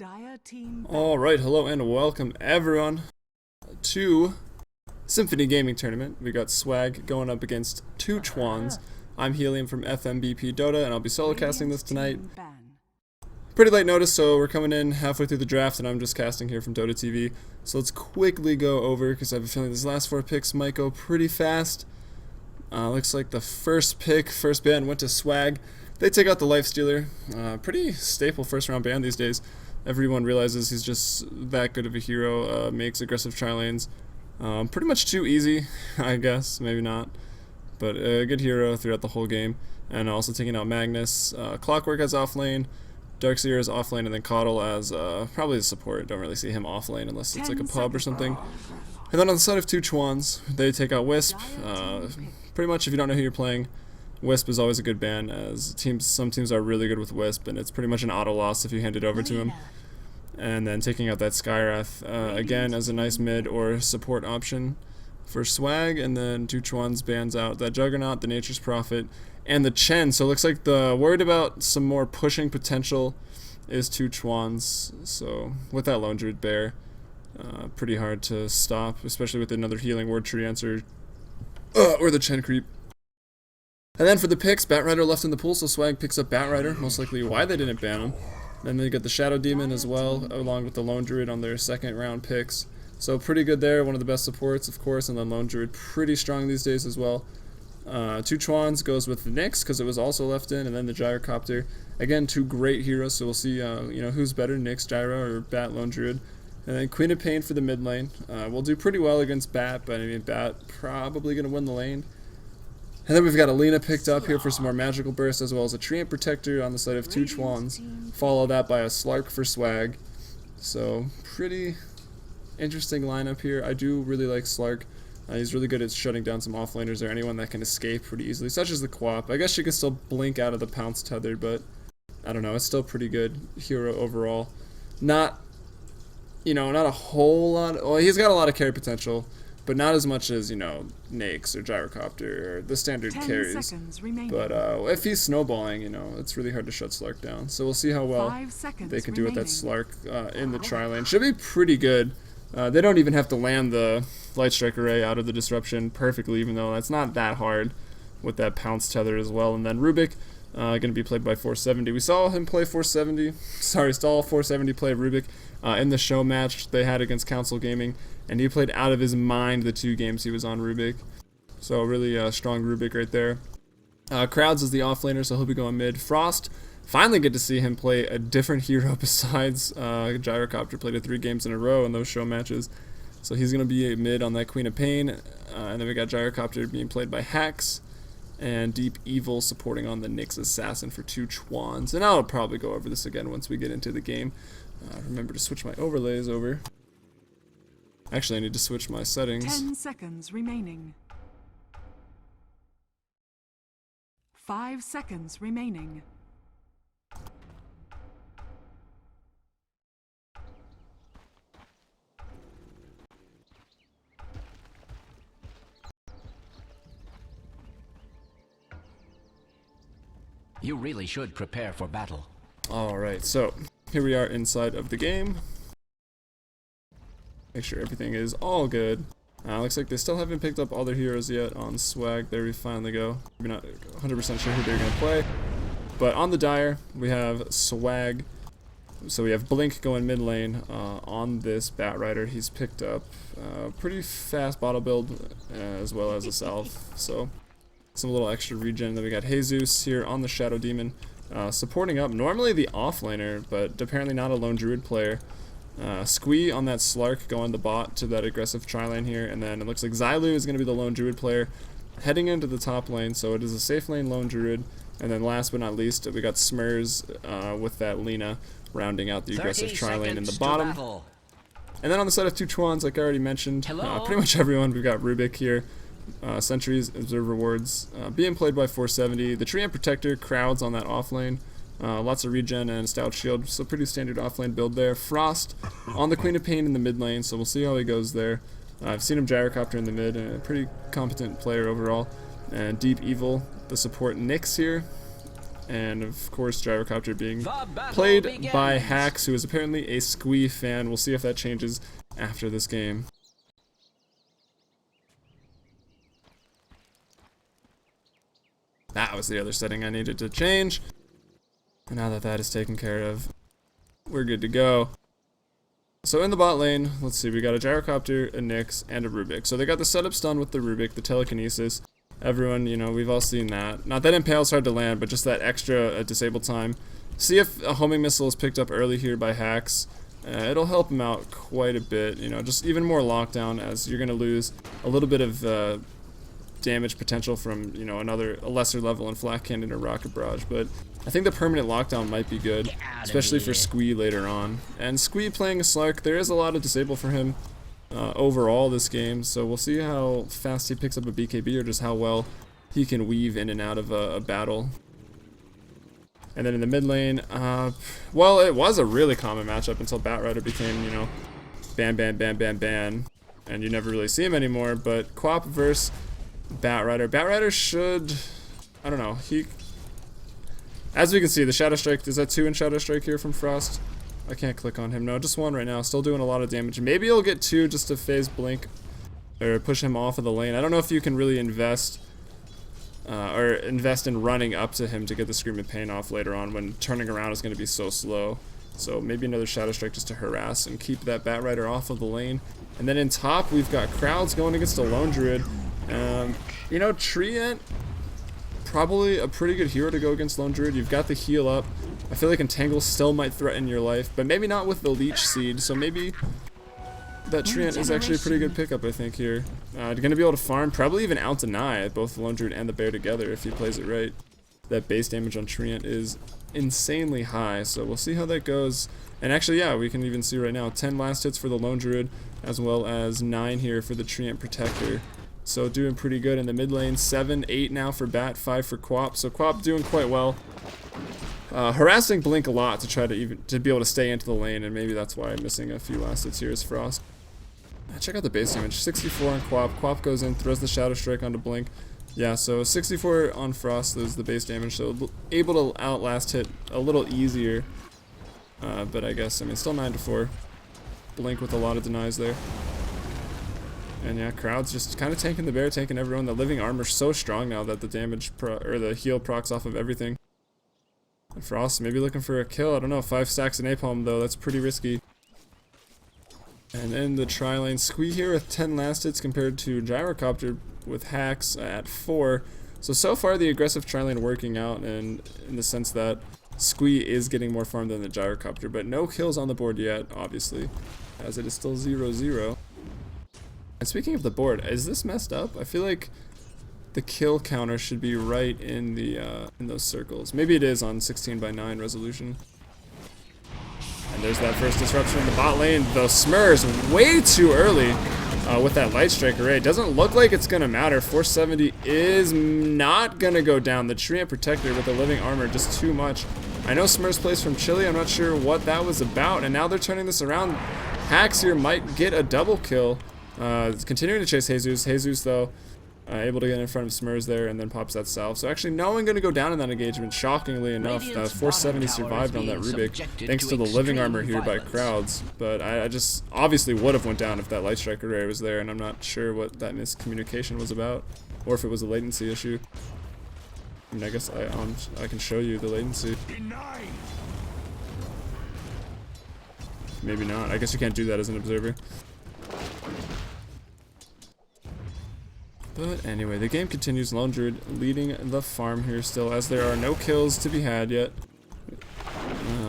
Alright, hello and welcome everyone to Symphony Gaming Tournament. We got Swag going up against two Chuanz. I'm Helium from FMBP Dota and I'll be solo casting this tonight. Pretty late notice, so we're coming in halfway through the draft and I'm just casting here from Dota TV. So let's quickly go over, because I have a feeling these last four picks might go pretty fast. Looks like the first ban went to Swag. They take out the Lifestealer. Pretty staple first round ban these days. Everyone realizes he's just that good of a hero, makes aggressive tri-lanes pretty much too easy, I guess, maybe not, but a good hero throughout the whole game. And also taking out Magnus, Clockwork as off lane, Darkseer as off lane, and then Coddle as probably a support. Don't really see him off lane unless it's like a pub or something. And then on the side of two Chuanz, they take out Wisp. Pretty much if you don't know who you're playing, Wisp is always a good ban, as some teams are really good with Wisp, and it's pretty much an auto loss if you hand it over to him. And then taking out that Skywrath again as a nice mid or support option for Swag. And then two Chuanz bans out that Juggernaut, the Nature's Prophet, and the Chen. So it looks like the worried about some more pushing potential is two Chuanz. So with that Lone Druid Bear, pretty hard to stop, especially with another healing word tree answer or the Chen creep. And then for the picks, Batrider left in the pool, so Swag picks up Batrider, most likely why they didn't ban him. Then they get the Shadow Demon as well, along with the Lone Druid on their second round picks. So pretty good there, one of the best supports, of course, and then Lone Druid pretty strong these days as well. Two Chuanz goes with the Nyx, because it was also left in, and then the Gyrocopter. Again, two great heroes, so we'll see who's better, Nyx, Gyro, or Bat, Lone Druid. And then Queen of Pain for the mid lane. We'll do pretty well against Bat, but I mean, Bat probably going to win the lane. And then we've got Alina picked up here for some more magical burst, as well as a Treant Protector on the side of two Chuanz. Follow that by a Slark for Swag. So pretty interesting lineup here. I do really like Slark. He's really good at shutting down some offlaners or anyone that can escape pretty easily, such as the Quap. I guess she can still blink out of the Pounce Tether, but I don't know. It's still pretty good hero overall. Not a whole lot. Well, he's got a lot of carry potential, but not as much as, Nyx or Gyrocopter or the standard carries. But if he's snowballing, it's really hard to shut Slark down. So we'll see how well they can do with that Slark in the tri-lane. Should be pretty good. They don't even have to land the Light Strike Array out of the Disruption perfectly, even though that's not that hard with that Pounce Tether as well. And then Rubik, going to be played by 470. We saw him play 470. Sorry, saw 470 play Rubik in the show match they had against Council Gaming, and he played out of his mind the 2 games he was on Rubik. So really strong Rubik right there. Crowds is the offlaner, so he'll be going mid. Frost, finally get to see him play a different hero besides Gyrocopter. Played it 3 games in a row in those show matches. So he's going to be mid on that Queen of Pain. And then we got Gyrocopter being played by Hax, and Deep Evil supporting on the Nyx Assassin for two Chuanz. And I'll probably go over this again once we get into the game. Remember to switch my overlays over. Actually, I need to switch my settings. 10 seconds remaining. 5 seconds remaining. You really should prepare for battle. Alright, so here we are inside of the game. Make sure everything is all good. Looks like they still haven't picked up all their heroes yet on Swag. There we finally go. We're not 100% sure who they're going to play. But on the Dire, we have Swag. So we have Blink going mid lane on this Batrider. He's picked up pretty fast bottle build as well as a salve. So some little extra regen. Then we got Jesus here on the Shadow Demon supporting up. Normally the offlaner, but apparently not a Lone Druid player. Squee on that Slark going the bot to that aggressive tri-lane here, and then it looks like Xylu is going to be the Lone Druid player heading into the top lane, so it is a safe lane Lone Druid. And then last but not least, we got Smurs with that Lina rounding out the aggressive tri-lane in the bottom. And then on the side of two Chuanz, like I already mentioned, pretty much everyone. We've got Rubik here, Sentries, Observer Wards, being played by 470. The Treant Protector, Crowds on that off lane. Lots of regen and Stout Shield, so pretty standard offlane build there. Frost on the Queen of Pain in the mid lane, so we'll see how he goes there. I've seen him Gyrocopter in the mid, and a pretty competent player overall. And Deep Evil, the support Nyx here. And of course, Gyrocopter being played by Hacks, who is apparently a Squee fan. We'll see if that changes after this game. That was the other setting I needed to change. And now that that is taken care of, we're good to go. So in the bot lane, let's see, we got a Gyrocopter, a Nyx, and a Rubik. So they got the setups done with the Rubik, the telekinesis. Everyone, you know, we've all seen that. Not that Impale's hard to land, but just that extra disable time. See if a homing missile is picked up early here by Hacks. It'll help him out quite a bit, you know, just even more lockdown, as you're going to lose a little bit of damage potential from, you know, a lesser level in Flak Cannon or Rocket Barrage. But I think the permanent lockdown might be good, especially for Squee later on. And Squee playing a Slark, there is a lot of disable for him overall this game, so we'll see how fast he picks up a BKB or just how well he can weave in and out of a battle. And then in the mid lane, well, it was a really common matchup until Batrider became, you know, ban, ban, ban, ban, ban, and you never really see him anymore. But Quap versus Batrider. Batrider should, I don't know, as we can see, the Shadow Strike, is that 2 in Shadow Strike here from Frost? I can't click on him. No, just 1 right now. Still doing a lot of damage. Maybe he'll get 2 just to phase Blink or push him off of the lane. I don't know if you can really invest in running up to him to get the Scream of Pain off later on when turning around is going to be so slow. So maybe another Shadow Strike just to harass and keep that Batrider off of the lane. And then in top, we've got Crowds going against a Lone Druid. You know, Treant, probably a pretty good hero to go against Lone Druid. You've got the heal up. I feel like Entangle still might threaten your life, but maybe not with the Leech Seed, so maybe that Treant is actually a pretty good pickup, I think, here. Going to be able to farm, probably even out-deny both the Lone Druid and the Bear together if he plays it right. That base damage on Treant is insanely high, so we'll see how that goes. And actually, yeah, we can even see right now, 10 last hits for the Lone Druid, as well as 9 here for the Treant Protector. So doing pretty good in the mid lane. 7, 8 now for Bat, 5 for Quap. So Quap doing quite well. Harassing Blink a lot to try to be able to stay into the lane, and maybe that's why I'm missing a few last hits here as Frost. Check out the base damage. 64 on Quap. Quap goes in, throws the Shadow Strike onto Blink. Yeah, so 64 on Frost is the base damage, so able to outlast hit a little easier. But I guess, I mean, still 9-4. Blink with a lot of denies there. And yeah, Crowd's just kind of tanking the Bear, tanking everyone. The living armor's so strong now that the damage or the heal procs off of everything. And Frost maybe looking for a kill. I don't know. 5 stacks of napalm though. That's pretty risky. And then the tri-lane Squee here with 10 last hits compared to Gyrocopter with Hacks at 4. So far the aggressive tri-lane working out, and in the sense that Squee is getting more farm than the Gyrocopter, but no kills on the board yet, obviously, as it is still 0-0. And speaking of the board, is this messed up? I feel like the kill counter should be right in the in those circles. Maybe it is on 16:9 resolution. And there's that first disruption in the bot lane. The Smurs way too early with that Light Strike array. Doesn't look like it's gonna matter. 470 is not gonna go down. The Treant Protector with the living armor just too much. I know Smurs plays from Chile. I'm not sure what that was about. And now they're turning this around. Hacks here might get a double kill. Continuing to chase Jesus. Jesus, though, able to get in front of Smurs there and then pops that salve. So actually, no one going to go down in that engagement, shockingly enough. 470 survived on that Rubik, thanks to the living armor here by Crowds. But I just obviously would have went down if that Light Strike array was there, and I'm not sure what that miscommunication was about, or if it was a latency issue. I mean, I guess I can show you the latency. Maybe not. I guess you can't do that as an observer. But anyway, the game continues. Lone Druid leading the farm here still, as there are no kills to be had yet.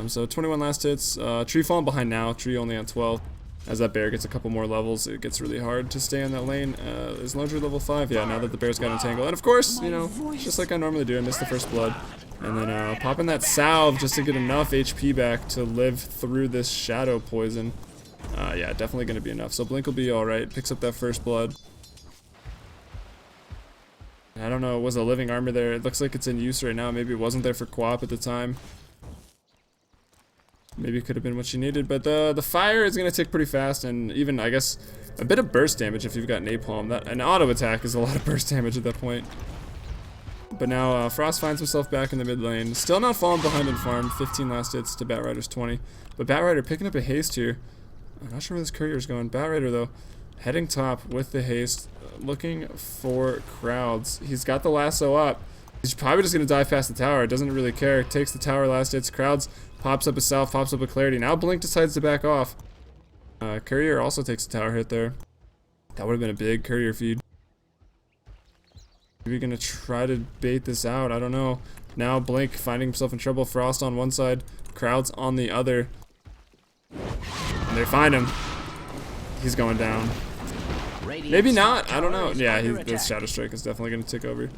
So 21 last hits. Tree falling behind now. Tree only on 12. As that Bear gets a couple more levels, it gets really hard to stay in that lane. Is Lone Druid level 5? Yeah, now that the Bear's got entangled. And of course, you know, just like I normally do, I missed the first blood. And then popping that salve just to get enough HP back to live through this shadow poison. Yeah, definitely going to be enough. So Blink will be alright. Picks up that first blood. I don't know, was a living armor there? It looks like it's in use right now. Maybe it wasn't there for Quap at the time. Maybe it could have been what she needed, but the fire is going to tick pretty fast, and even, I guess, a bit of burst damage if you've got napalm. An auto attack is a lot of burst damage at that point. But now Frost finds himself back in the mid lane. Still not falling behind in farm. 15 last hits to Batrider's 20. But Batrider picking up a haste here. I'm not sure where this courier's going. Batrider, though, heading top with the haste. Looking for crowds. He's got the lasso up. He's probably just going to dive past the tower. Doesn't really care. Takes the tower last hits. Crowds. Pops up a South. Pops up a Clarity. Now Blink decides to back off. Courier also takes a tower hit there. That would have been a big Courier feed. Maybe going to try to bait this out. I don't know. Now Blink finding himself in trouble. Frost on one side. Crowds on the other. And they find him. He's going down. Maybe not. I don't know. Yeah, the Shadow Strike is definitely going to tick over.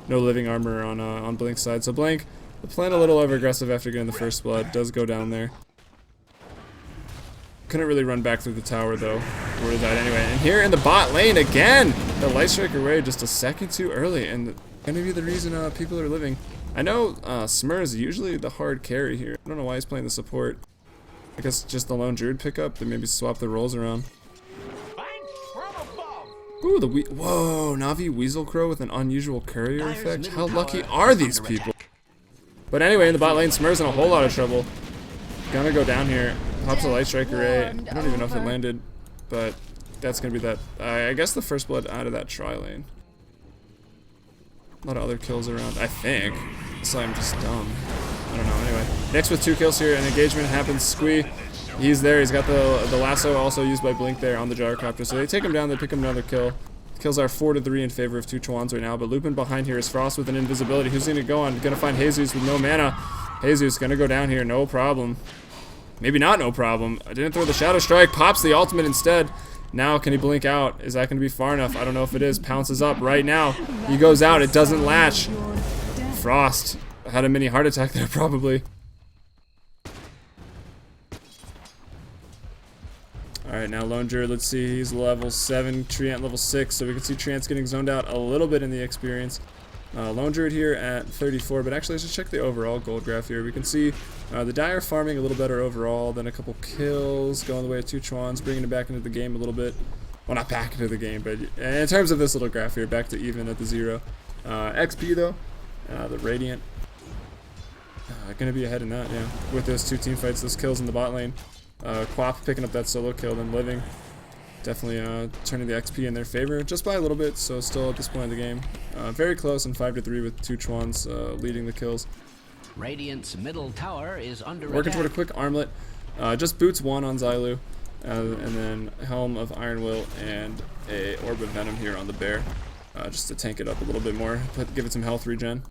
No living armor on Blink's side. So Blink, playing a little over aggressive after getting the first blood. Does go down there. Couldn't really run back through the tower though. Would have died anyway. And here in the bot lane again, the Light Striker wave just a second too early, and gonna be the reason people are living. I know Smur is usually the hard carry here. I don't know why he's playing the support. I guess just the lone druid pickup. They maybe swap the roles around. Ooh, whoa, Navi Weasel Crow with an unusual courier effect. How lucky are these people? But anyway, in the bot lane, Smur's in a whole lot of trouble. Gonna go down here. Pops a Light Strike Array. I don't even know if it landed, but that's gonna be that. I guess the first blood out of that tri lane. A lot of other kills around, I think. So I'm just dumb. I don't know. Anyway, next with 2 kills here, an engagement happens. Squee, he's there. He's got the lasso also used by Blink there on the Gyrocopter. So they take him down. They pick him another kill. Kills are 4-3 in favor of 2 Chuanz right now. But looping behind here is Frost with an invisibility. Who's gonna go on? Gonna find Jesus with no mana. Jesus gonna go down here. No problem. Maybe not no problem. I didn't throw the Shadow Strike. Pops the ultimate instead. Now can he blink out? Is that going to be far enough? I don't know if it is. Pounces up right now. He goes out. It doesn't latch. Frost had a mini heart attack there probably. Alright, now Lone Druid, let's see. He's level 7. Treant level 6. So we can see Treant's getting zoned out a little bit in the experience. Lone Druid here at 34, but actually let's just check the overall gold graph here. We can see the Dire farming a little better overall, then a couple kills, going the way of 2 Chuanz, bringing it back into the game a little bit. Well, not back into the game, but in terms of this little graph here, back to even at the 0. XP though, the Radiant, gonna be ahead in that, yeah. With those 2 team fights, those kills in the bot lane. Quap picking up that solo kill, then living. Definitely turning the XP in their favor, just by a little bit, so still at this point in the game. Very close and 5-3 with 2 Chuanz leading the kills. Radiant's middle tower is under Working toward a quick armlet. Just boots 1 on Xylu, and then Helm of Iron Will and a Orb of Venom here on the bear, just to tank it up a little bit more, give it some health regen.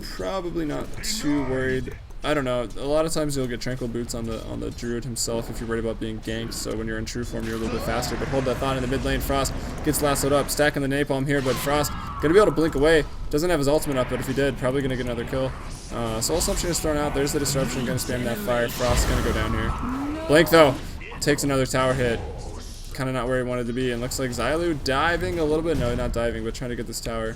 Probably not too worried. I don't know. A lot of times you'll get tranquil boots on the druid himself if you're worried about being ganked. So when you're in true form, you're a little bit faster. But hold that thought in the mid lane. Frost gets lassoed up, stacking the napalm here. But Frost gonna be able to blink away. Doesn't have his ultimate up, but if he did, probably gonna get another kill. Soul Assumption is thrown out. There's the disruption. Gonna spam that fire. Frost's gonna go down here. Blink though takes another tower hit. Kind of not where he wanted to be. And looks like Xylu diving a little bit. No, not diving, but trying to get this tower.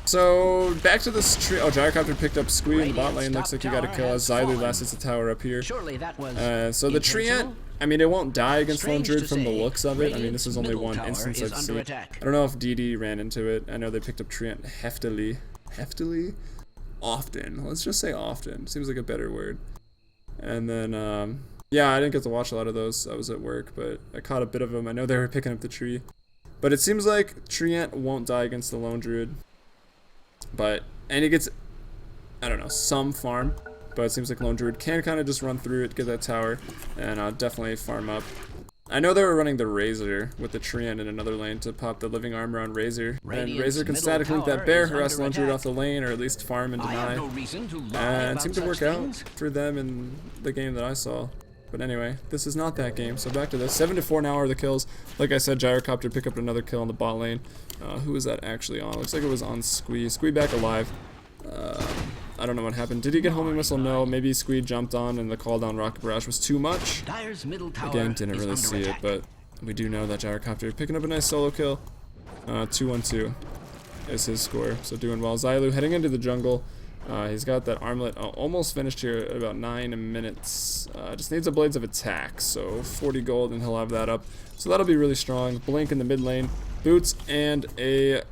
So, back to this tree. Oh, Gyrocopter picked up Squee in the bot lane. Looks like he got a kill as Xylu last hits the tower up here. So the Treant, I mean, it won't die against Lone Druid from the looks of it. I mean, this is only one instance I've seen. I don't know if DD ran into it. I know they picked up Treant heftily. Heftily? Often. Let's just say often. Seems like a better word. And then, yeah, I didn't get to watch a lot of those. I was at work, but I caught a bit of them. I know they were picking up the tree. But it seems like Treant won't die against the Lone Druid. And he gets, I don't know, some farm, but it seems like Lone Druid can kind of just run through it, get that tower, and definitely farm up. I know they were running the Razor with the Treant in another lane to pop the living armor on Razor, and Razor can static link that bear, harass Lone Druid off the lane, or at least farm and deny, and it seemed to work out for them in the game that I saw. But anyway, this is not that game, so back to this. 7-4 now are the kills. Like I said, Gyrocopter pick up another kill on the bot lane. Who was that actually on? Looks like it was on Squee. Squee back alive. I don't know what happened. Did he get homing missile? No. Maybe Squee jumped on and the call down rocket barrage was too much. Again, didn't really see it, but we do know that Gyrocopter picking up a nice solo kill. 2-1-2 is his score, so doing well. Xylu heading into the jungle. He's got that armlet almost finished here at about 9 minutes. Just needs a Blades of Attack, so 40 gold and he'll have that up. So that'll be really strong. Blink in the mid lane. boots, and a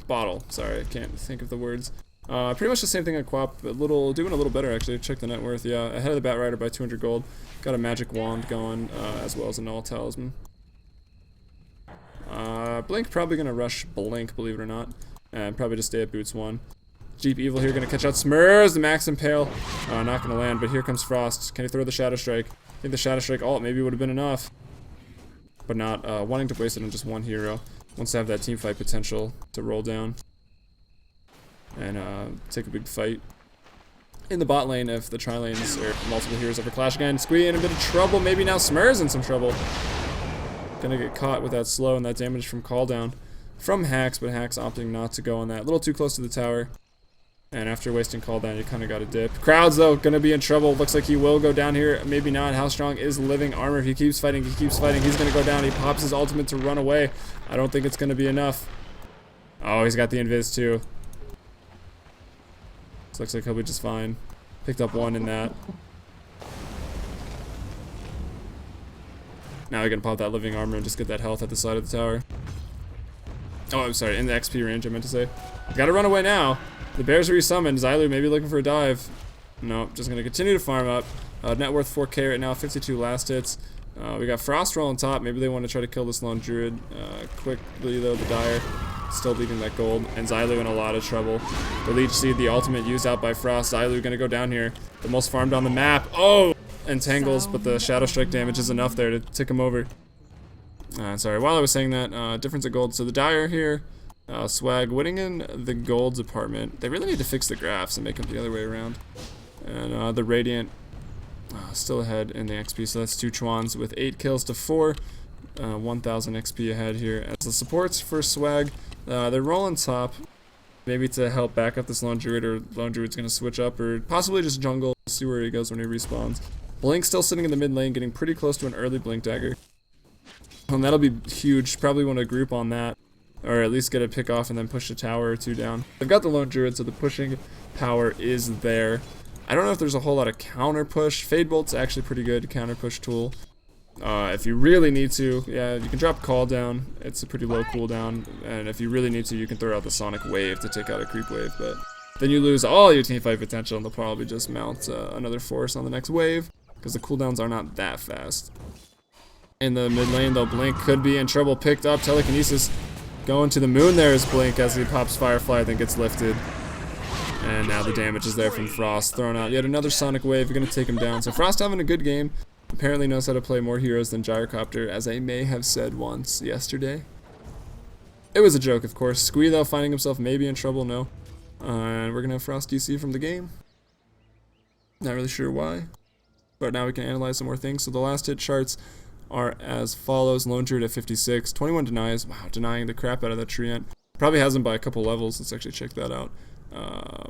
bottle. Sorry, I can't think of the words. Pretty much the same thing on Quap, but doing a little better actually. Check the net worth, yeah, ahead of the Bat Rider by 200 gold. Got a magic wand going, as well as a null talisman. Blink probably gonna rush Blink, believe it or not, and probably just stay at boots 1. Jeep Evil here gonna catch out Smurs, the Max Impale. Not gonna land, but here comes Frost. Can he throw the Shadow Strike? I think the Shadow Strike ult maybe would have been enough, but not wanting to waste it on just one hero. Wants to have that team fight potential to roll down and take a big fight. In the bot lane, if the tri lanes or multiple heroes ever clash again, Squee in a bit of trouble. Maybe now Smur's in some trouble. Gonna get caught with that slow and that damage from call down from Hacks, but Hacks opting not to go on that. A little too close to the tower. And after wasting call down, you kind of got to dip. Crowds, though, gonna be in trouble. Looks like he will go down here. Maybe not. How strong is living armor? If he keeps fighting, he's gonna go down. He pops his ultimate to run away. I don't think it's gonna be enough. Oh, he's got the invis too. This looks like he'll be just fine. Picked up 1 in that. Now we can pop that living armor and just get that health at the side of the tower. Oh, I'm sorry, in the XP range, I meant to say. Gotta run away now. The bears are resummoned. Xylu maybe looking for a dive. Nope, just gonna continue to farm up. Net worth 4k right now, 52 last hits. We got Frost roll on top. Maybe they want to try to kill this lone druid. Quickly though, the Dire still leading that gold, and Xylu in a lot of trouble. The Leech Seed, the ultimate used out by Frost. Xylu gonna go down here. The most farmed on the map. Oh! Entangles, but the Shadow Strike damage is enough there to tick him over. Sorry, while I was saying that, difference of gold. So the Dire here, Swag winning in the gold department. They really need to fix the graphs and make them the other way around. And the Radiant still ahead in the XP, so that's 2 Chuanz with 8 kills to 4. 1000 XP ahead here. As the supports for Swag, they're rolling top, maybe to help back up this Lone Druid, or Lone Druid's going to switch up, or possibly just jungle, see where he goes when he respawns. Blink still sitting in the mid lane, getting pretty close to an early Blink Dagger. And that'll be huge. Probably want to group on that, or at least get a pick off and then push a tower or 2 down. They've got the Lone Druid, so the pushing power is there. I don't know if there's a whole lot of counter push. Fade Bolt's actually pretty good counter push tool. If you really need to, yeah, you can drop Call down. It's a pretty low cooldown, and if you really need to, you can throw out the Sonic Wave to take out a creep wave, but then you lose all your teamfight potential, and they'll probably just mount another force on the next wave, because the cooldowns are not that fast. In the mid lane, though, Blink could be in trouble. Picked up, Telekinesis going to the moon there is Blink as he pops Firefly, then gets lifted. And now the damage is there from Frost, throwing out yet another Sonic Wave, going to take him down. So Frost having a good game. Apparently knows how to play more heroes than Gyrocopter, as I may have said once yesterday. It was a joke, of course. Squee, though, finding himself maybe in trouble, no. And we're going to have Frost DC from the game. Not really sure why. But now we can analyze some more things. So the last hit charts are as follows. Lone Druid at 56. 21 denies. Wow, denying the crap out of that Treant. Probably has him by a couple levels. Let's actually check that out.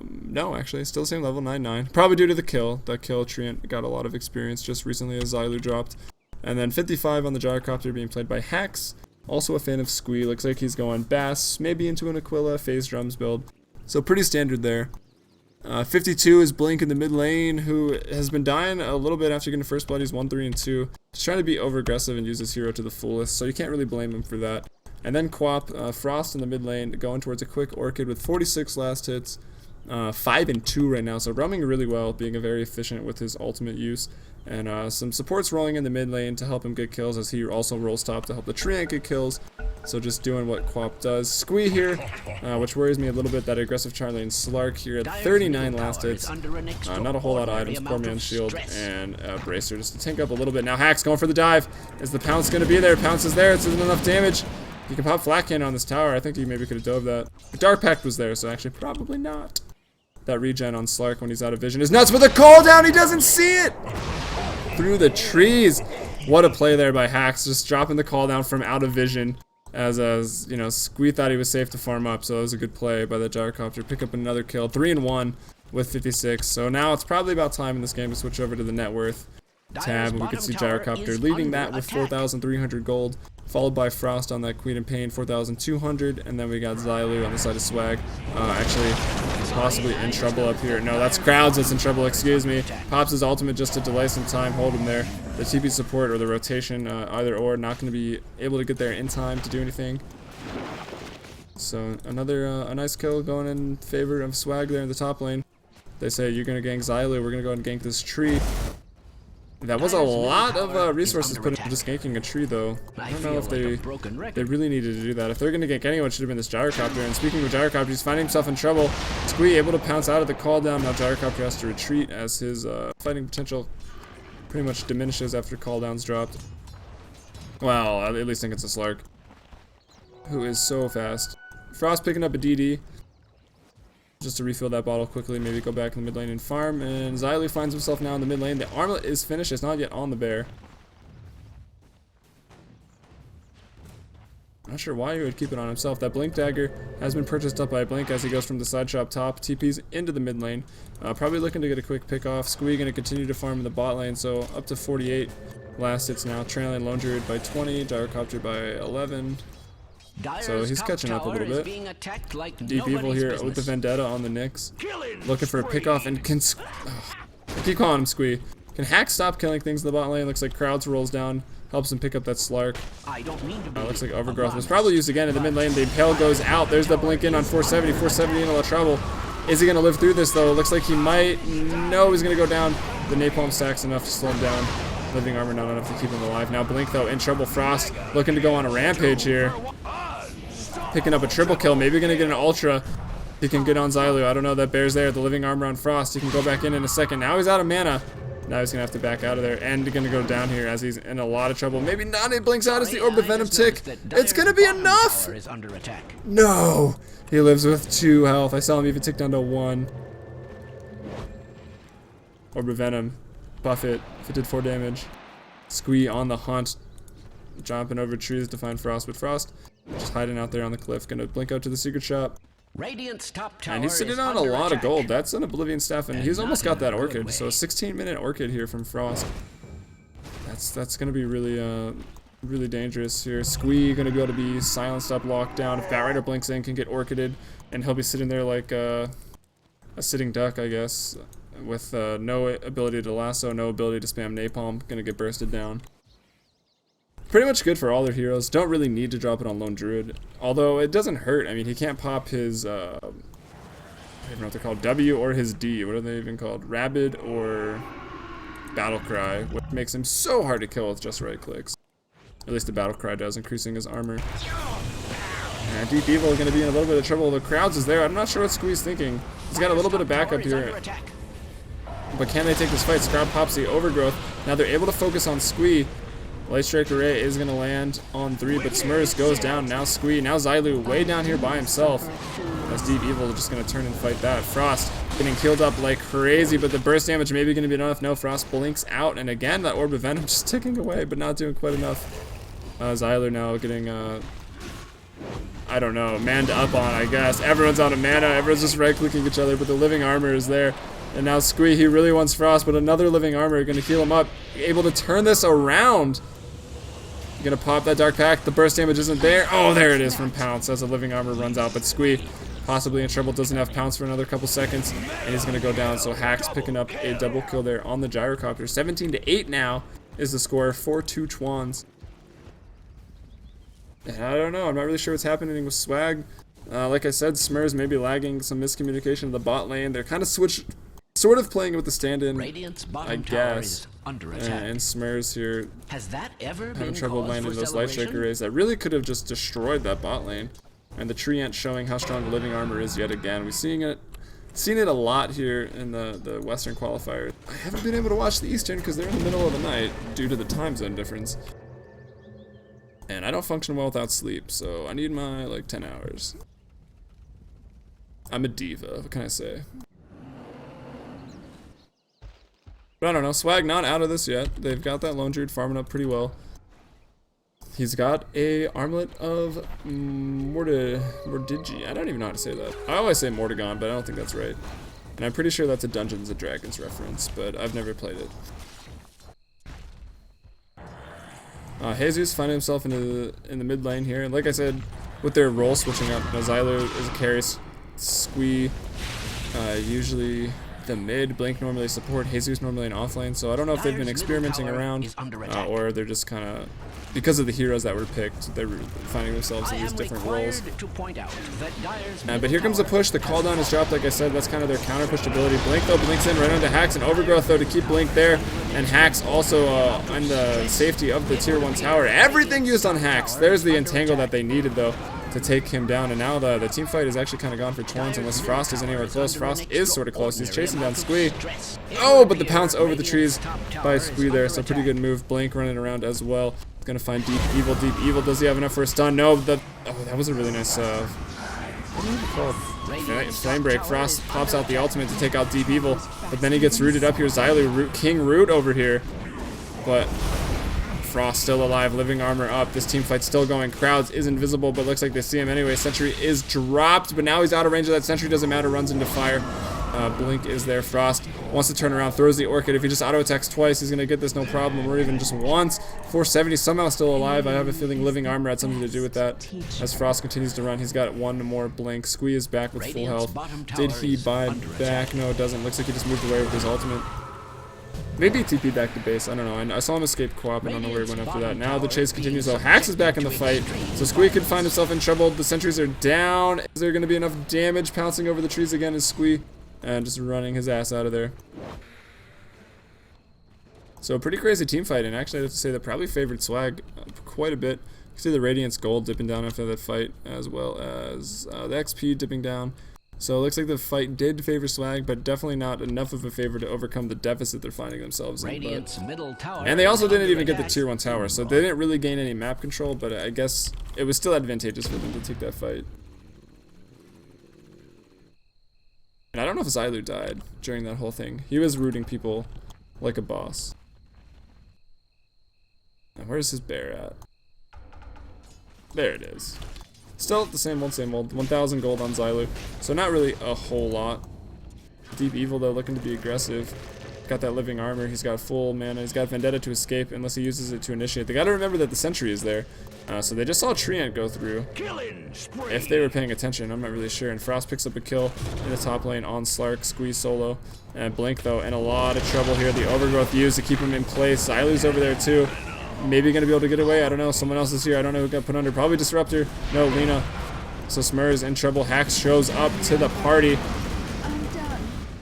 No, actually, still the same level, 9-9. Probably due to the kill. That kill, Treant got a lot of experience just recently as Xylu dropped. And then 55 on the Gyrocopter being played by Hacks. Also a fan of Squee. Looks like he's going Bass, maybe into an Aquila, Phase Drums build. So pretty standard there. 52 is Blink in the mid lane, who has been dying a little bit after getting first blood. He's 1, 3, and 2. Just trying to be over aggressive and use his hero to the fullest, so you can't really blame him for that. And then Quap, Frost in the mid lane, going towards a quick Orchid with 46 last hits. 5 and 2 right now, so roaming really well, being very efficient with his ultimate use. And some supports rolling in the mid lane to help him get kills, as he also rolls top to help the Treant get kills. So just doing what Quap does. Squee here, which worries me a little bit, that aggressive Charlene Slark here at 39 last hits. Not a whole lot of items, poor man's shield, and Bracer just to tank up a little bit. Now Hack's going for the dive. Is the Pounce going to be there? Pounce is there, it's enough damage. You can pop Flat Cannon on this tower. I think he maybe could have dove that. The Dark Pact was there, so actually probably not. That regen on Slark when he's out of vision is nuts, with a call down, he doesn't see it! Through the trees. What a play there by Hacks, just dropping the call down from out of vision. As you know, Squee thought he was safe to farm up, so that was a good play by the Gyrocopter. Pick up another kill, 3 and 1 with 56. So now it's probably about time in this game to switch over to the net worth tab, and we can see Gyrocopter leading that with 4,300 gold. followed by Frost on that Queen and Pain 4,200, and then we got Zylu on the side of Swag. Actually, possibly in trouble up here. No, that's Crowds that's in trouble, excuse me. Pops his ultimate just to delay some time, hold him there. The TP support or the rotation, either or, not going to be able to get there in time to do anything. So another a nice kill going in favor of Swag there in the top lane. They say you're going to gank Zylu, we're going to go ahead and gank this tree. That was a lot of resources put into just ganking a tree, though. I don't know if they really needed to do that. If they're going to gank anyone, it should have been this Gyrocopter. And speaking of Gyrocopter, he's finding himself in trouble. Squee able to pounce out of the call down. Now Gyrocopter has to retreat as his fighting potential pretty much diminishes after call downs dropped. Well, at least against a Slark, who is so fast. Frost picking up a DD. Just to refill that bottle quickly, maybe go back in the mid lane and farm. And Zylu finds himself now in the mid lane. The armlet is finished. It's not yet on the bear. Not sure why he would keep it on himself. That Blink Dagger has been purchased up by Blink as he goes from the side shop top. TP's into the mid lane. Probably looking to get a quick pick off. Squee going to continue to farm in the bot lane. So up to 48 last hits now. Trailing Lone Druid by 20. Gyrocopter by 11. So he's catching up a little bit. Deep Evil here with the Vendetta on the Nyx. Looking for a pickoff and can... I keep calling him Squee. Can Hack stop killing things in the bot lane? Looks like Crowds rolls down. Helps him pick up that Slark. Looks like Overgrowth was probably used again in the mid lane. The Impale goes out. There's the blink in on 470. 470 in a lot of trouble. Is he going to live through this though? Looks like he might. No, he's going to go down. The Napalm stack's enough to slow him down. Living armor not enough to keep him alive. Now Blink though in trouble. Frost looking to go on a rampage here. Picking up a triple kill, maybe gonna get an ultra. He can get on Zylu. I don't know, that bear's there. The living armor on Frost. He can go back in a second. Now he's out of mana. Now he's gonna have to back out of there and gonna go down here as he's in a lot of trouble. Maybe not. It blinks out as the Orb of Venom tick. It's gonna be enough. No, he lives with 2 health. I saw him even tick down to 1. Orb of Venom, buff it. If it did 4 damage. Squee on the hunt, jumping over trees to find Frost, but Frost just hiding out there on the cliff. Gonna blink out to the secret shop. Radiant's top tower and he's sitting on a lot of gold. That's an Oblivion Staff, and he's almost got that Orchid. So a 16-minute Orchid here from Frost. That's gonna be really really dangerous here. Squee gonna be able to be silenced up, locked down. If Batrider blinks in, can get Orchided, and he'll be sitting there like a sitting duck, I guess, with no ability to lasso, no ability to spam Napalm. Gonna get bursted down. Pretty much good for all their heroes. Don't really need to drop it on Lone Druid. Although it doesn't hurt. I mean, he can't pop his, I don't even know what they're called, W or his D. What are they even called? Rabid or Battle Cry, which makes him so hard to kill with just right clicks. At least the Battle Cry does, increasing his armor. And Deep Evil is going to be in a little bit of trouble. The Crowds is there. I'm not sure what Squee's thinking. He's got a little bit of backup here. But can they take this fight? Scrub pops the Overgrowth. Now they're able to focus on Squee. Light Strike Array is going to land on 3, but Smurfs goes down. Now Squee, now Zylu way down here by himself. That's Deep Evil just going to turn and fight that. Frost getting killed up like crazy, but the burst damage maybe going to be enough. No, Frost blinks out, and again, that Orb of Venom just ticking away, but not doing quite enough. Zylu now getting, I don't know, manned up on, I guess. Everyone's out of mana, everyone's just right-clicking each other, but the living armor is there. And now Squee, he really wants Frost, but another living armor going to heal him up. Able to turn this around. Gonna pop that Dark Pact. The burst damage isn't there. Oh, there it is from Pounce as the living armor runs out. But Squee, possibly in trouble, doesn't have Pounce for another couple seconds, and he's gonna go down. So Hack's picking up a double kill there on the Gyrocopter. 17-8 now is the score. 4-2 Chuanz. And I don't know. I'm not really sure what's happening with Swag. Like I said, Smurfs may be lagging, some miscommunication in the bot lane. They're kind of sort of playing with the stand-in, I guess. And Smurfs here having trouble landing those Light Strike Arrays that really could have just destroyed that bot lane. And the Treant showing how strong the living armor is yet again. We've seen it a lot here in the Western qualifiers. I haven't been able to watch the Eastern because they're in the middle of the night due to the time zone difference. And I don't function well without sleep, so I need my like 10 hours. I'm a diva, what can I say? But I don't know, Swag not out of this yet. They've got that Lone Druid farming up pretty well. He's got a armlet of Mordigi. I don't even know how to say that. I always say Mordegon, but I don't think that's right. And I'm pretty sure that's a Dungeons & Dragons reference, but I've never played it. Jesus finding himself in the mid lane here. Like I said, with their role switching up, Xylo is a carry, Squee usually the mid, Blink normally support, Jesus normally an offlane. So I don't know if they've been experimenting around or they're just kind of, because of the heroes that were picked, they're finding themselves in these different roles. But here comes the push. The call down is dropped, like I said. That's kind of their counter push ability. Blink though, Blink's in right onto Hacks, and Overgrowth though to keep Blink there. And Hacks also on the safety of the tier 1 tower. Everything used on Hacks. There's the entangle that they needed though to take him down. And now the team fight is actually kind of gone for Chuanz unless Frost is anywhere close. Frost is sort of close. He's chasing down Squee. Oh, but the pounce over the trees by Squee there. So pretty good move. Blink running around as well. Gonna find Deep Evil. Deep Evil, does he have enough for a stun? No, that was a really nice flame break. Frost pops out the ultimate to take out Deep Evil, but then he gets rooted up here. Xylo, King Root over here, but Frost still alive, living armor up. This team fight's still going. Crowds is invisible, but looks like they see him anyway. Sentry is dropped, but now he's out of range of that sentry. Doesn't matter, runs into fire. Blink is there. Frost wants to turn around, throws the Orchid. If he just auto attacks twice, he's gonna get this no problem, or even just once. 470 somehow still alive. I have a feeling living armor had something to do with that. As Frost continues to run, he's got one more Blink. Squee is back with full health. Did he buy back? No, it doesn't. Looks like he just moved away with his ultimate. Maybe TP back to base. I don't know. I saw him escape co-op. I don't know where he went after that. Now the chase continues though. Hacks is back in the fight. So Squee could find himself in trouble. The sentries are down. Is there going to be enough damage? Pouncing over the trees again is Squee. And just running his ass out of there. So pretty crazy team fight. And actually I have to say that probably favored Swag quite a bit. You can see the Radiance Gold dipping down after that fight, as well as the XP dipping down. So it looks like the fight did favor Swag, but definitely not enough of a favor to overcome the deficit they're finding themselves in. And they also didn't even get the tier 1 tower, so they didn't really gain any map control, but I guess it was still advantageous for them to take that fight. And I don't know if Xylo died during that whole thing. He was rooting people like a boss. Now where's his bear at? There it is. Still the same old. 1,000 gold on Xylo. So not really a whole lot. Deep Evil though, looking to be aggressive. Got that living armor. He's got full mana. He's got Vendetta to escape unless he uses it to initiate. They gotta remember that the sentry is there. So they just saw Treant go through. If they were paying attention, I'm not really sure. And Frost picks up a kill in the top lane on Slark. Squeeze solo. And Blink though in a lot of trouble here. The Overgrowth used to keep him in place. Xylo's over there too. Maybe gonna be able to get away. I don't know. Someone else is here. I don't know who got put under. Probably Disruptor. No, Lena. So Smur's in trouble. Hacks shows up to the party.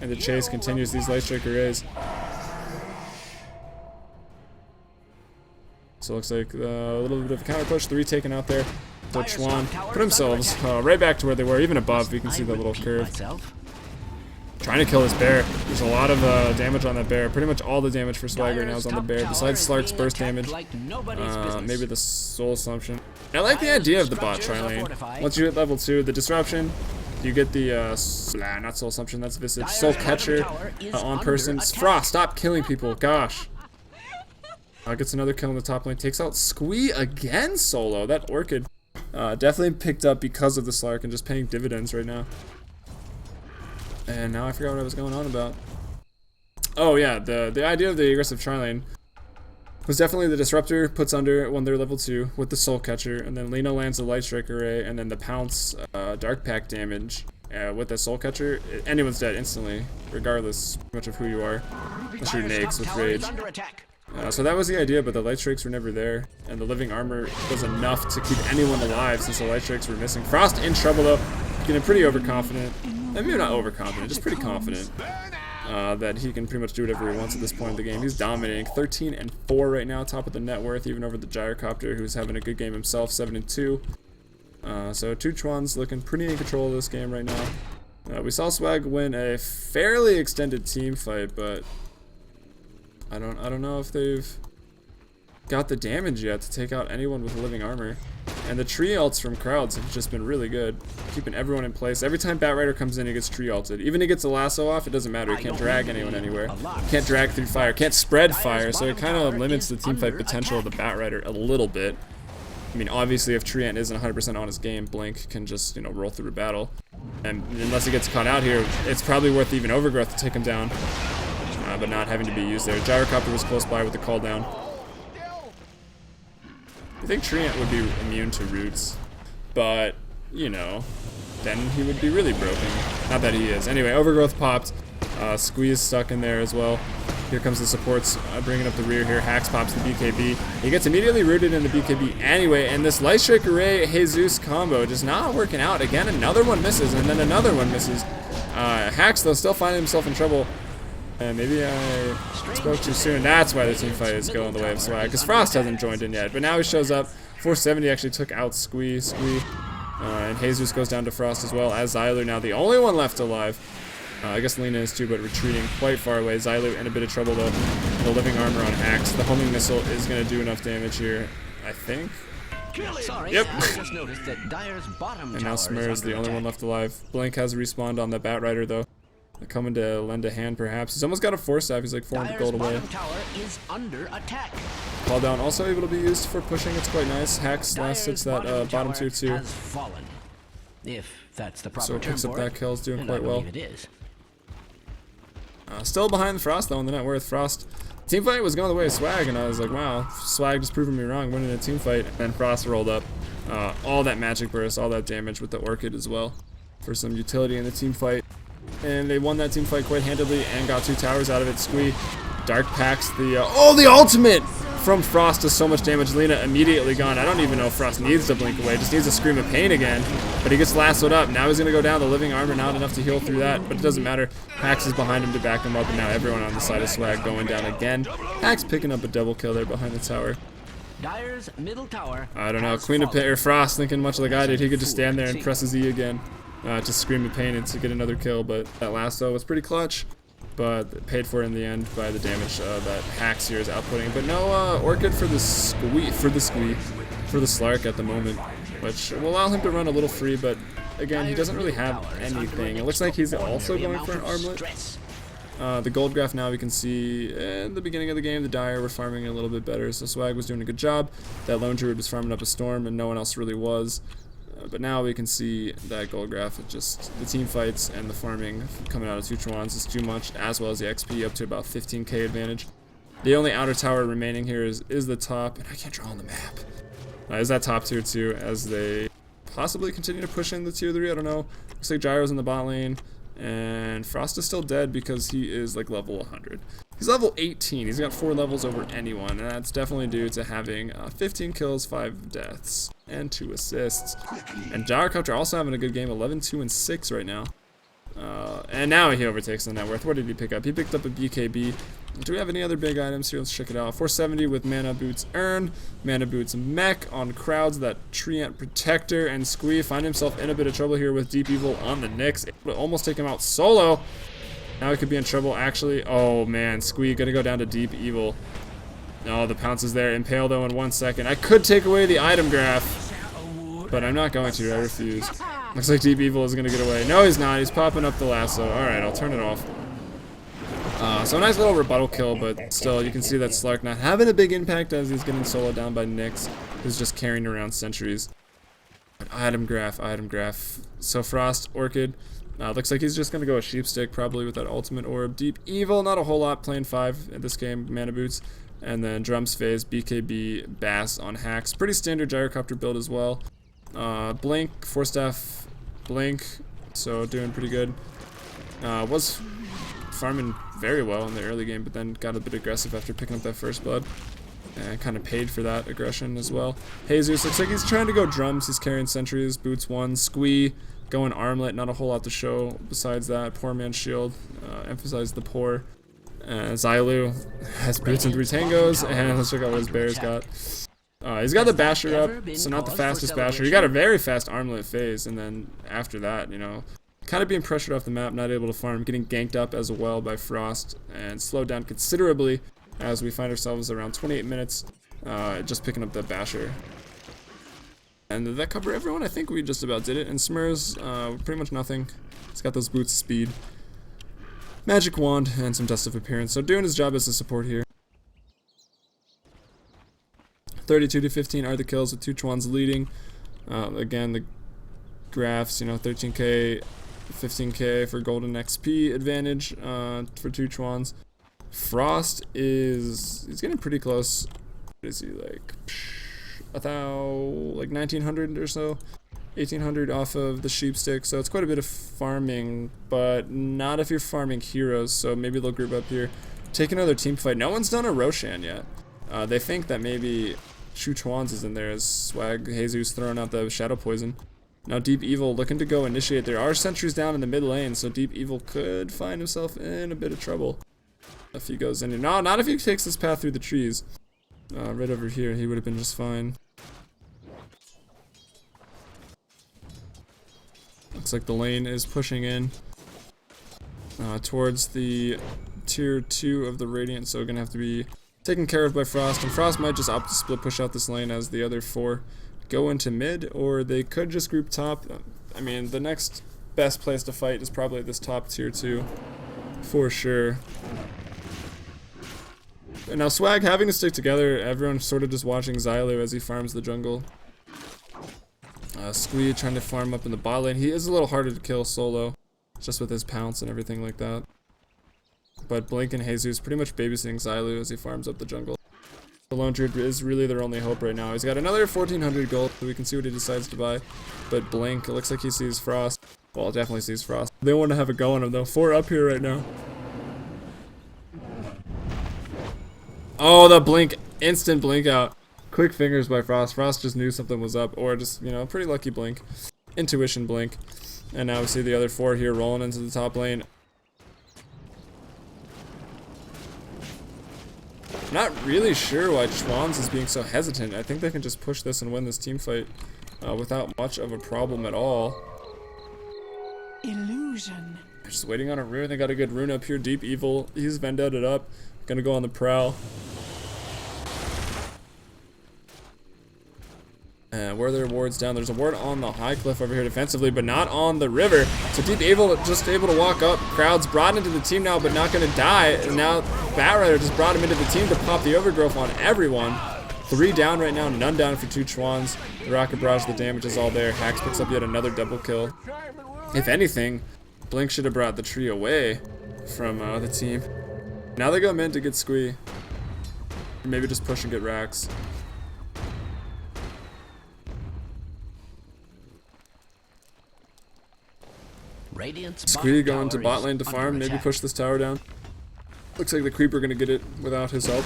And the chase continues. These Light Strike arrays. So it looks like a little bit of a counter push. 3 taken out there. So Chuanz put themselves right back to where they were, even above. You can see the little curve. Trying to kill this bear. There's a lot of damage on that bear. Pretty much all the damage for Swag right now is on the bear. Besides Slark's burst damage, maybe the Soul Assumption. I like the idea of the bot tri-lane. Once you hit level 2, the disruption, you get the not Soul Assumption, that's Visage. Soul Catcher on person. Frost, stop killing people. Gosh. Gets another kill in the top lane. Takes out Squee again solo. That Orchid definitely picked up because of the Slark and just paying dividends right now. And now I forgot what I was going on about. Oh yeah, the idea of the aggressive tri-lane was definitely the Disruptor puts under when they're level 2 with the Soul Catcher, and then Lena lands the Light Strike array, and then the Pounce Dark Pack damage with the Soul Catcher. Anyone's dead instantly, regardless much of who you are, unless you're Nakes with Rage. So that was the idea, but the Light Strikes were never there, and the living armor was enough to keep anyone alive since the Light Strikes were missing. Frost in trouble though, getting pretty overconfident. Maybe not overconfident, just pretty confident that he can pretty much do whatever he wants at this point in the game. He's dominating, 13-4 right now, top of the net worth, even over the Gyrocopter, who's having a good game himself, 7-2. So 2 Chuanz looking pretty in control of this game right now. We saw Swag win a fairly extended team fight, but I don't know if they've got the damage yet to take out anyone with living armor. And the tree ults from crowds have just been really good, keeping everyone in place. Every time Batrider comes in, he gets tree ulted. Even if he gets the lasso off, it doesn't matter. He can't drag anyone anywhere. Can't drag through fire. Can't spread fire. So it kind of limits the teamfight potential of the Batrider a little bit. I mean, obviously, if Treant isn't 100% on his game, Blink can just, roll through a battle. And unless he gets caught out here, it's probably worth even Overgrowth to take him down. But not having to be used there. Gyrocopter was close by with the call down. I think Treant would be immune to roots, but, you know, then he would be really broken. Not that he is. Anyway, Overgrowth popped. Squeeze stuck in there as well. Here comes the supports bringing up the rear here. Hax pops the BKB. He gets immediately rooted in the BKB anyway, and this Light Strike Array Jesus combo just not working out. Again, another one misses, and then another one misses. Hax, though, still finding himself in trouble. And maybe I spoke too soon. That's why the team fight is going the way of Swag, because Frost hasn't joined in yet. But now he shows up. 470 actually took out Squee. And Jesus goes down to Frost as well, as Xylu now the only one left alive. I guess Lena is too, but retreating quite far away. Xylu in a bit of trouble though. The living armor on Hax. The homing missile is going to do enough damage here, I think. Sorry, Yep. I just noticed that Dyer's bottom And now tower Smur is the only one left alive. Blink has respawned on the Batrider though. Coming to lend a hand perhaps. He's almost got a Force Staff. He's like 400 gold away. Bottom tower is under attack. Fall down also able to be used for pushing. It's quite nice. Hax last hits that bottom tier 2. Has fallen, if that's the proper So it term picks up for that it, kill. Is doing and quite I well. believe it is. Still behind the Frost though in the net worth. Frost team fight was going the way of Swag, and I was like, wow, Swag just proving me wrong, winning a team fight. And then Frost rolled up all that magic burst, all that damage with the Orchid as well for some utility in the team fight. And they won that team fight quite handily and got 2 towers out of it. Squee dark packs the the ultimate from Frost does so much damage. Lena immediately gone. I don't even know if Frost needs to blink away, just needs a scream of pain again. But he gets lassoed up. Now he's gonna go down. The living armor not enough to heal through that, but it doesn't matter. Hax is behind him to back him up, and now everyone on the side of Swag going down again. Hax picking up a double kill there behind the tower. Dyer's middle tower. I don't know. has Queen of fallen. Frost thinking much like I did. He could just stand there and press his E again. Just scream of pain and to get another kill, but that lasso was pretty clutch, but paid for in the end by the damage that Hax here is outputting. But no Orchid for the Slark at the moment, which will allow him to run a little free, but again, he doesn't really have anything. It looks like he's also going for an armlet. The gold graph now we can see in the beginning of the game, the Dyer were farming a little bit better, so Swag was doing a good job. That Lone Druid was farming up a Storm, and no one else really was. But now we can see that gold graph, it just the team fights and the farming coming out of 2 Chuanz is too much, as well as the XP up to about 15k advantage. The only outer tower remaining here is the top, and I can't draw on the map. Is that top tier 2 as they possibly continue to push in the tier 3, I don't know. Looks like Gyro's in the bot lane, and Frost is still dead because he is like level 100. He's level 18, he's got 4 levels over anyone, and that's definitely due to having 15 kills, 5 deaths, and 2 assists. And Gyrocopter also having a good game, 11, 2, and 6 right now. And now he overtakes the net worth. What did he pick up? He picked up a BKB. Do we have any other big items here? Let's check it out. 470 with Mana Boots Earn, Mana Boots Mech on Crowds, that Treant Protector, and Squee find himself in a bit of trouble here with Deep Evil on the Nyx. It would almost take him out solo. Now he could be in trouble, actually. Oh, man. Squee gonna go down to Deep Evil. Oh, the pounce is there. Impale, though, in 1 second. I could take away the item graph, but I'm not going to. I refuse. Looks like Deep Evil is gonna get away. No, he's not. He's popping up the lasso. Alright, I'll turn it off. So a nice little rebuttal kill, but still, you can see that Slark not having a big impact as he's getting soloed down by Nyx, who's just carrying around sentries. Item graph. So Frost, Orchid. Looks like he's just going to go a Sheepstick, probably with that ultimate orb. Deep Evil, not a whole lot, playing 5 in this game, Mana Boots. And then Drums Phase, BKB, Bass on Hax. Pretty standard Gyrocopter build as well. Blink, Force Staff, Blink, so doing pretty good. Was farming very well in the early game, but then got a bit aggressive after picking up that first blood. And kind of paid for that aggression as well. Jesus looks like he's trying to go drums. He's carrying sentries, boots 1, Squee, going armlet. Not a whole lot to show besides that. Poor man's shield. Emphasize the poor. Xylu has boots and 3 tangos. And let's check out what his bear's got. He's got the basher up, so not the fastest basher. He got a very fast armlet phase, and then after that, you know, kind of being pressured off the map, not able to farm, getting ganked up as well by Frost, and slowed down considerably as we find ourselves around 28 minutes, just picking up that basher. And did that cover everyone? I think we just about did it. And Smur's pretty much nothing. He's got those boots of speed, magic wand, and some dust of appearance. So doing his job as a support here. 32 to 15 are the kills with 2 Chuanz leading. Again, the graphs, you know, 13k, 15k for golden XP advantage for 2 Chuanz. Frost he's getting pretty close. What is he like? like 1900 or so, 1800 off of the sheep stick. So it's quite a bit of farming, but not if you're farming heroes. So maybe they'll group up here, take another team fight. No one's done a Roshan yet. They think that maybe Chuanz is in there as Swag Jesus throwing out the shadow poison. Now Deep Evil looking to go initiate. There are sentries down in the mid lane, so Deep Evil could find himself in a bit of trouble if he goes in here. No, not if he takes this path through the trees. Right over here, he would have been just fine. Looks like the lane is pushing in towards the tier 2 of the Radiant, so gonna have to be taken care of by Frost, and Frost might just opt to split push out this lane as the other 4 go into mid, or they could just group top. I mean, the next best place to fight is probably this top tier 2 for sure. And now Swag having to stick together, everyone's sort of just watching Xylo as he farms the jungle. Squee trying to farm up in the bot lane. He is a little harder to kill solo, just with his pounce and everything like that. But Blink and Jesus pretty much babysitting Xylo as he farms up the jungle. The Lone Druid is really their only hope right now. He's got another 1400 gold, so we can see what he decides to buy. But Blink, it looks like he sees Frost. Well, definitely sees Frost. They want to have a go on him though. 4 up here right now. Oh, the Blink, instant Blink out. Quick fingers by Frost. Frost just knew something was up, or just, you know, pretty lucky Blink. Intuition Blink. And now we see the other 4 here rolling into the top lane. Not really sure why Chuanz is being so hesitant. I think they can just push this and win this team fight without much of a problem at all. Illusion. They're just waiting on a rune. They got a good rune up here. Deep Evil. He's vendetted up. Gonna go on the prowl. Where are their wards down? There's a ward on the high cliff over here defensively, but not on the river. So Deep Evil just able to walk up. Crowd's brought into the team now, but not going to die. And now Batrider just brought him into the team to pop the overgrowth on everyone. 3 down right now, none down for 2 Chuanz. The rocket barrage, the damage is all there. Hax picks up yet another double kill. If anything, Blink should have brought the tree away from the team. Now they go mid to get Squee. Or maybe just push and get Rax. Squee going to bot lane to farm, maybe push this tower down. Looks like the Creeper gonna get it without his help.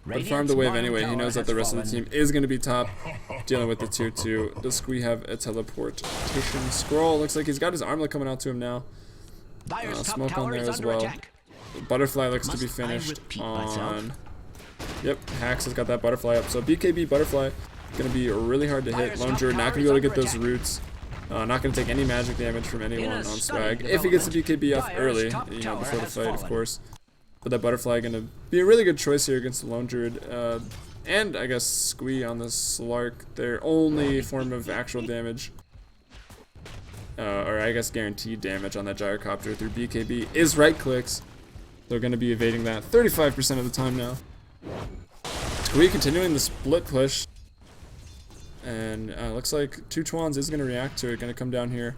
But farmed the wave anyway. He knows that the rest of the team is gonna be top, dealing with the tier 2. Does Squee have a teleportation scroll? Looks like he's got his armlet coming out to him now. Smoke on there as well. Butterfly looks to be finished on. Yep, Hax has got that butterfly up. So BKB butterfly gonna be really hard to hit. Lone Druid not gonna be able to get those roots. Not going to take any magic damage from anyone on Swag. If he gets the BKB off early, you know, before the fight, of course. But that Butterfly going to be a really good choice here against the Lone Druid. And I guess Squee on the Slark, their only form of actual damage. Or I guess guaranteed damage on that Gyrocopter through BKB is right clicks. They're going to be evading that 35% of the time now. Squee continuing the split push. And looks like 2 Chuanz is going to react to it, going to come down here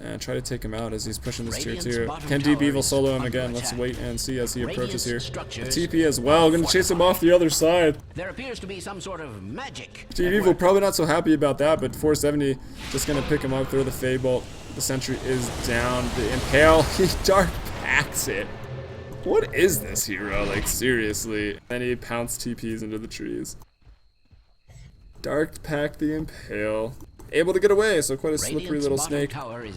and try to take him out as he's pushing this tier 2. Can Deep Evil solo him again? Let's wait and see as he approaches here. The TP as well, going to chase him off the other side. There appears to be some sort of magic. Deep Evil probably not so happy about that, but 470 just going to pick him up, throw the Fade Bolt. The sentry is down. The Impale, he dark packs it. What is this hero? Like, seriously. And he pounce TPs into the trees. Dark pack the Impale. Able to get away, so quite a slippery little snake. I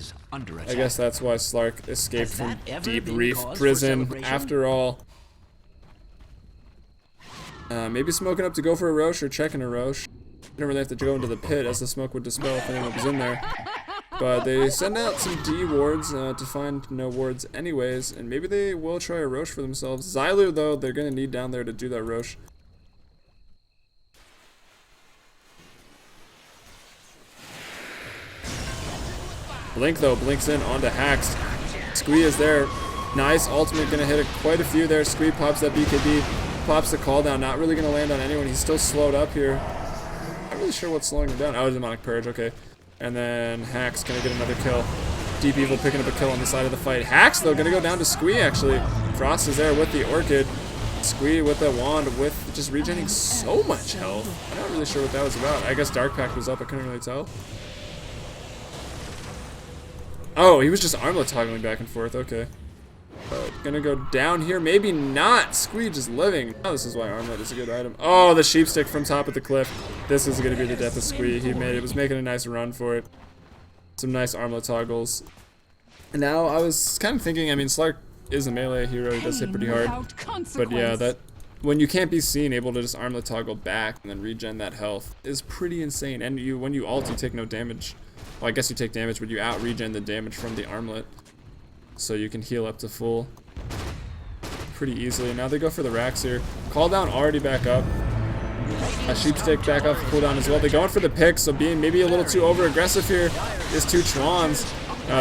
guess that's why Slark escaped from Deep Reef Prison after all. Maybe smoking up to go for a Roche or checking a Roche. You don't really have to go into the pit as the smoke would dispel if anyone was in there. But they send out some D wards to find no wards anyways, and maybe they will try a Roche for themselves. Xylo though, they're going to need down there to do that Roche. Blink though, blinks in onto Hax. Squee is there. Nice ultimate, gonna hit quite a few there. Squee pops that BKB, pops the call down. Not really gonna land on anyone. He's still slowed up here. Not really sure what's slowing him down. Oh, Demonic Purge, okay. And then Hax gonna get another kill. Deep Evil picking up a kill on the side of the fight. Hax though gonna go down to Squee actually. Frost is there with the Orchid. Squee with that wand with just regenerating so much health. I'm not really sure what that was about. I guess Dark Pact was up, I couldn't really tell. Oh, he was just armlet toggling back and forth, okay. Gonna go down here, maybe not. Squee just living. Oh, this is why armlet is a good item. Oh, the sheep stick from top of the cliff. This is gonna be the death of Squee. He was making a nice run for it. Some nice armlet toggles. And now I was kind of thinking, I mean, Slark is a melee hero, he does hit pretty hard. But yeah, that when you can't be seen, able to just armlet toggle back and then regen that health is pretty insane. And when you ult, you take no damage. Well, I guess you take damage, but you out regen the damage from the armlet. So you can heal up to full pretty easily. Now they go for the racks here. Call down already back up. A sheep stick back up cooldown as well. They going for the pick, so being maybe a little too over aggressive here is two Chuanz.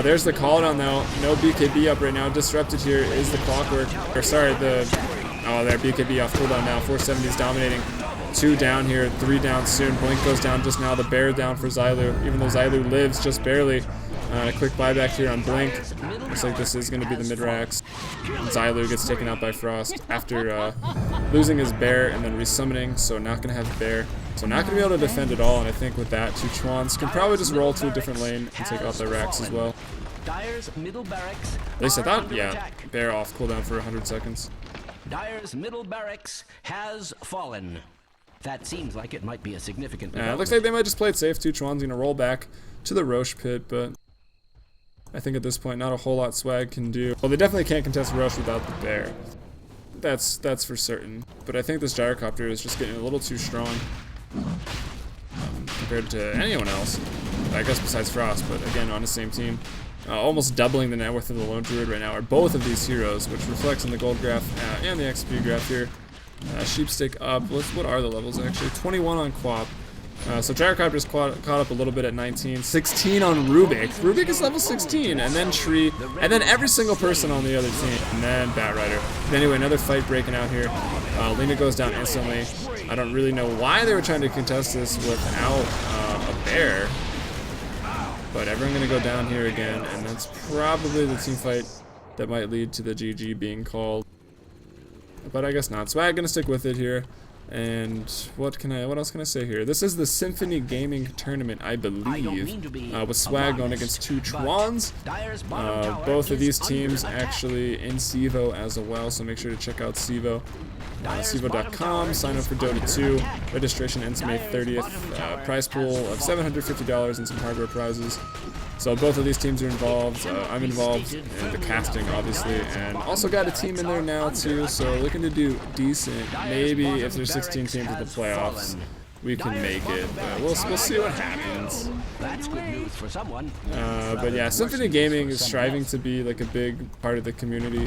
There's the call down though. No BKB up right now. Disrupted here is the clockwork. Or sorry, there BKB off cooldown now. 470's dominating. 2 down here, 3 down soon. Blink goes down just now. The bear down for Xylu, even though Xylu lives just barely. A quick buyback here on Blink. Looks like this is going to be the mid-racks. Xylu gets taken out by Frost after losing his bear and then resummoning, so not going to have bear. So not going to be able to defend at all, and I think with that, two Chuanz can probably just roll to a different lane and take out their racks as well. At least I thought, yeah, bear off cooldown for 100 seconds. Dyer's middle barracks has fallen. That seems like it might be a significant it looks like they might just play it safe. Two Chuanz going to roll back to the Roche pit, but I think at this point not a whole lot Swag can do. Well, they definitely can't contest Roche without the bear. That's for certain. But I think this gyrocopter is just getting a little too strong compared to anyone else. I guess besides Frost, but again on the same team. Almost doubling the net worth of the Lone Druid right now are both of these heroes, which reflects in the gold graph and the XP graph here. Sheepstick up. What are the levels actually? 21 on Quap. So Gyrocopter's caught up a little bit at 19. 16 on Rubik. Rubik is level 16. And then Tree. And then every single person on the other team. And then Batrider. But anyway, another fight breaking out here. Lena goes down instantly. I don't really know why they were trying to contest this without a bear. But everyone going to go down here again. And that's probably the team fight that might lead to the GG being called. But I guess not. Swag gonna stick with it here. And what else can I say here? This is the Symphony Gaming Tournament, I believe, with Swag going against two Chuanz. Both of these teams actually in CEVO as well, so make sure to check out CEVO. CEVO.com, sign up for Dota 2. Registration ends May 30th. Prize pool of $750 and some hardware prizes. So both of these teams are involved. I'm involved in the casting, obviously, and also got a team in there now too. So looking to do decent. Maybe if there's 16 teams in the playoffs, we can make it. We'll see what happens. That's good news for someone. But yeah, Symphony Gaming is striving to be like a big part of the community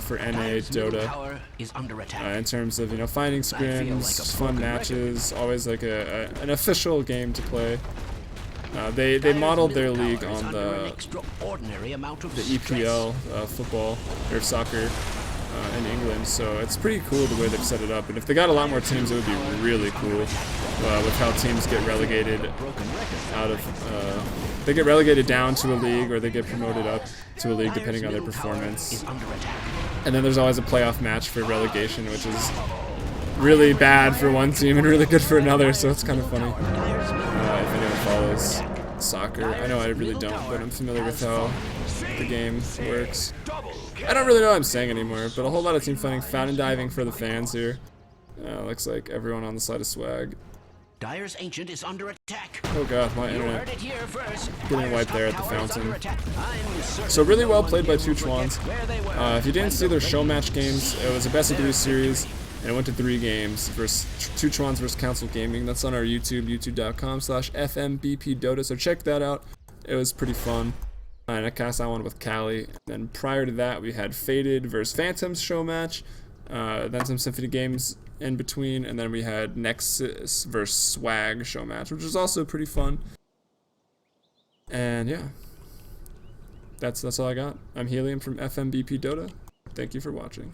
for NA Dota. In terms of finding scrims, fun matches, always like an official game to play. They modeled their league on the EPL football or soccer in England, so it's pretty cool the way they've set it up. And if they got a lot more teams, it would be really cool with how teams get relegated out of. They get relegated down to a league, or they get promoted up to a league depending on their performance. And then there's always a playoff match for relegation, which is really bad for one team and really good for another, so it's kind of funny. If anyone follows soccer, I know I really don't, but I'm familiar with how the game works. I don't really know what I'm saying anymore, but a whole lot of team fighting, fountain diving for the fans here. Looks like everyone on the side of Swag. Dyer's Ancient is under attack. Oh god, my internet getting wiped there at the fountain. So really well played by two Chuanz. If you didn't see their Showmatch games, it was a best of 3 series. And it went to 3 games versus two Chuanz versus Council Gaming. That's on our YouTube, youtube.com/FMBPDota. So check that out. It was pretty fun. And I cast that one with Callie. And then prior to that, we had Faded versus Phantoms Showmatch. Then some Symphony games in between. And then we had Nexus versus Swag Showmatch, which was also pretty fun. And yeah, that's all I got. I'm Helium from FMBP Dota. Thank you for watching.